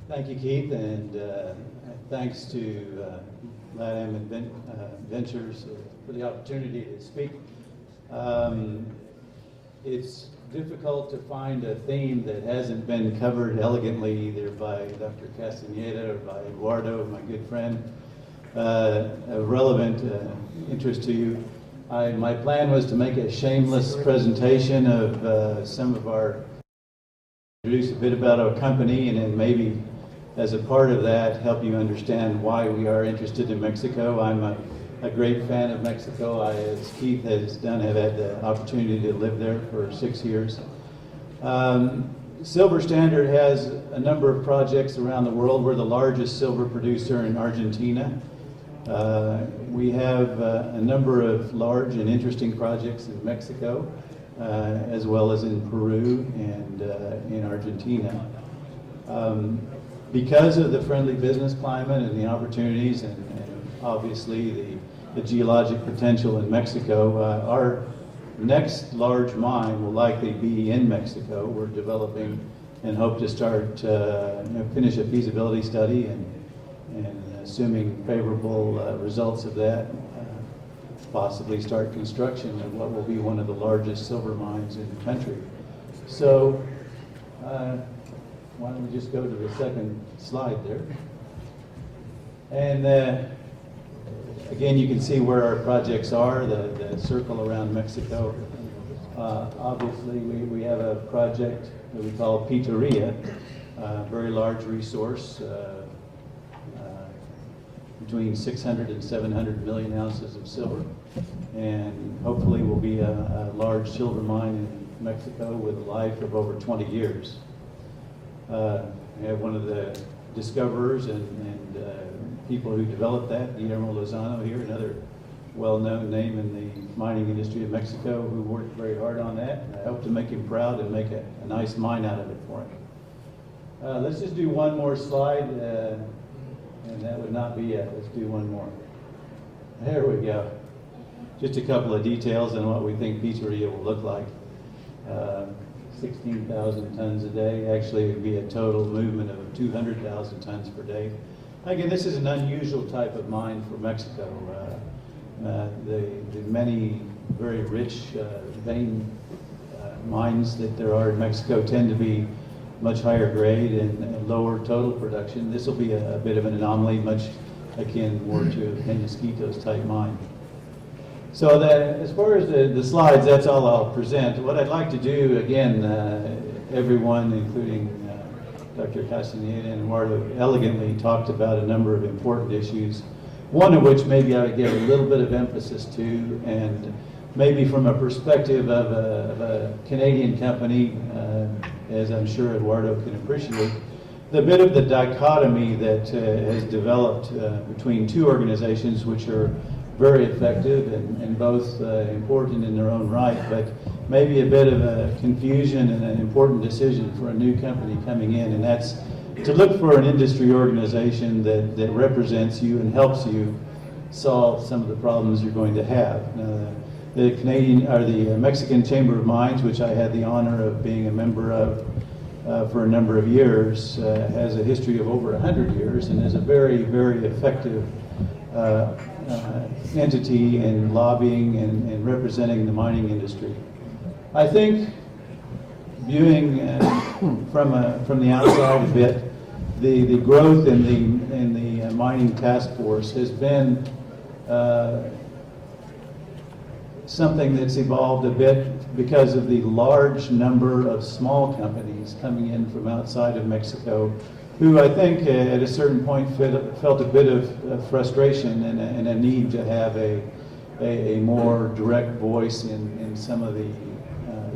Thank you, Keith, and thanks to Latam-Ventures for the opportunity to speak. It's difficult to find a theme that hasn't been covered elegantly either by Dr. Castaneda or by Eduardo, my good friend, of relevant interest to you. My plan was to make a shameless presentation of some of our, introduce a bit about our company, and then maybe as a part of that help you understand why we are interested in Mexico. I'm a great fan of Mexico. As Keith has done, have had the opportunity to live there for 6 years. Silver Standard has a number of projects around the world. We're the largest silver producer in Argentina. We have a number of large and interesting projects in Mexico, as well as in Peru and in Argentina. Because of the friendly business climate and the opportunities and obviously the geologic potential in Mexico, our next large mine will likely be in Mexico. We're developing and hope to start, finish a feasibility study and assuming favorable results of that, possibly start construction of what will be one of the largest silver mines in the country. So, why don't we just go to the second slide there. And again, you can see where our projects are, the circle around Mexico. Obviously, we have a project that we call Pizzeria, very large resource, between 600 and 700 million ounces of silver. And hopefully will be a large silver mine in Mexico with a life of over 20 years. We have one of the discoverers and people who developed that, Guillermo Lozano here, another well-known name in the mining industry of Mexico, who worked very hard on that. I hope to make him proud and make a nice mine out of it for him. Let's just do one more slide, and that would not be it. Let's do one more. There we go. Just a couple of details on what we think Pizzeria will look like. 16,000 tons a day. Actually, it would be a total movement of 200,000 tons per day. Again, this is an unusual type of mine for Mexico. The many very rich vein mines that there are in Mexico tend to be much higher grade and lower total production. This will be a bit of an anomaly, much akin more to a Peñasquitos type mine. So as far as the slides, that's all I'll present. What I'd like to do, again, everyone, including Dr. Castaneda and Eduardo, elegantly talked about a number of important issues, one of which maybe I would give a little bit of emphasis to, and maybe from a perspective of a Canadian company, as I'm sure Eduardo can appreciate, the bit of the dichotomy that has developed between two organizations which are very effective and both important in their own right, but maybe a bit of a confusion and an important decision for a new company coming in, and that's to look for an industry organization that represents you and helps you solve some of the problems you're going to have. The Canadian or the Mexican Chamber of Mines, which I had the honor of being a member of for a number of years, has a history of over 100 years and is a very, very effective entity in lobbying and representing the mining industry. I think, viewing from the outside a bit, the growth in the mining task force has been something that's evolved a bit because of the large number of small companies coming in from outside of Mexico, who I think at a certain point felt a bit of frustration and a need to have a more direct voice in some of the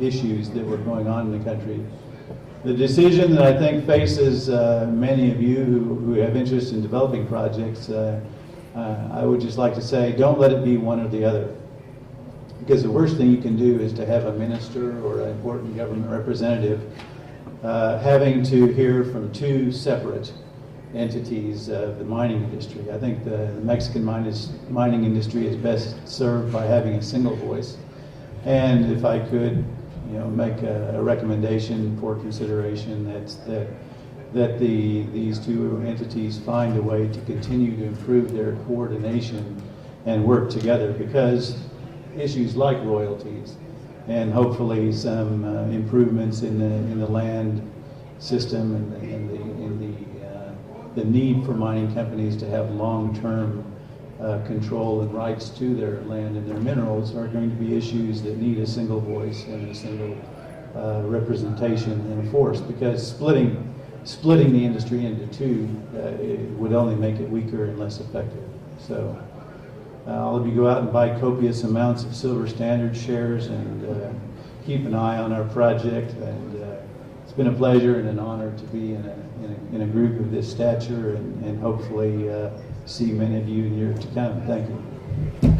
issues that were going on in the country. The decision that I think faces many of you who have interest in developing projects, I would just like to say, don't let it be one or the other. Because the worst thing you can do is to have a minister or an important government representative having to hear from two separate entities of the mining industry. I think the Mexican mining industry is best served by having a single voice. And if I could, make a recommendation for consideration, that that these two entities find a way to continue to improve their coordination and work together, because issues like royalties and hopefully some improvements in the land system and the need for mining companies to have long-term control and rights to their land and their minerals are going to be issues that need a single voice and a single representation and force, because splitting the industry into two it would only make it weaker and less effective. So all of you go out and buy copious amounts of Silver Standard shares and keep an eye on our project. And it's been a pleasure and an honor to be in a group of this stature, and hopefully see many of you in years to come. Thank you.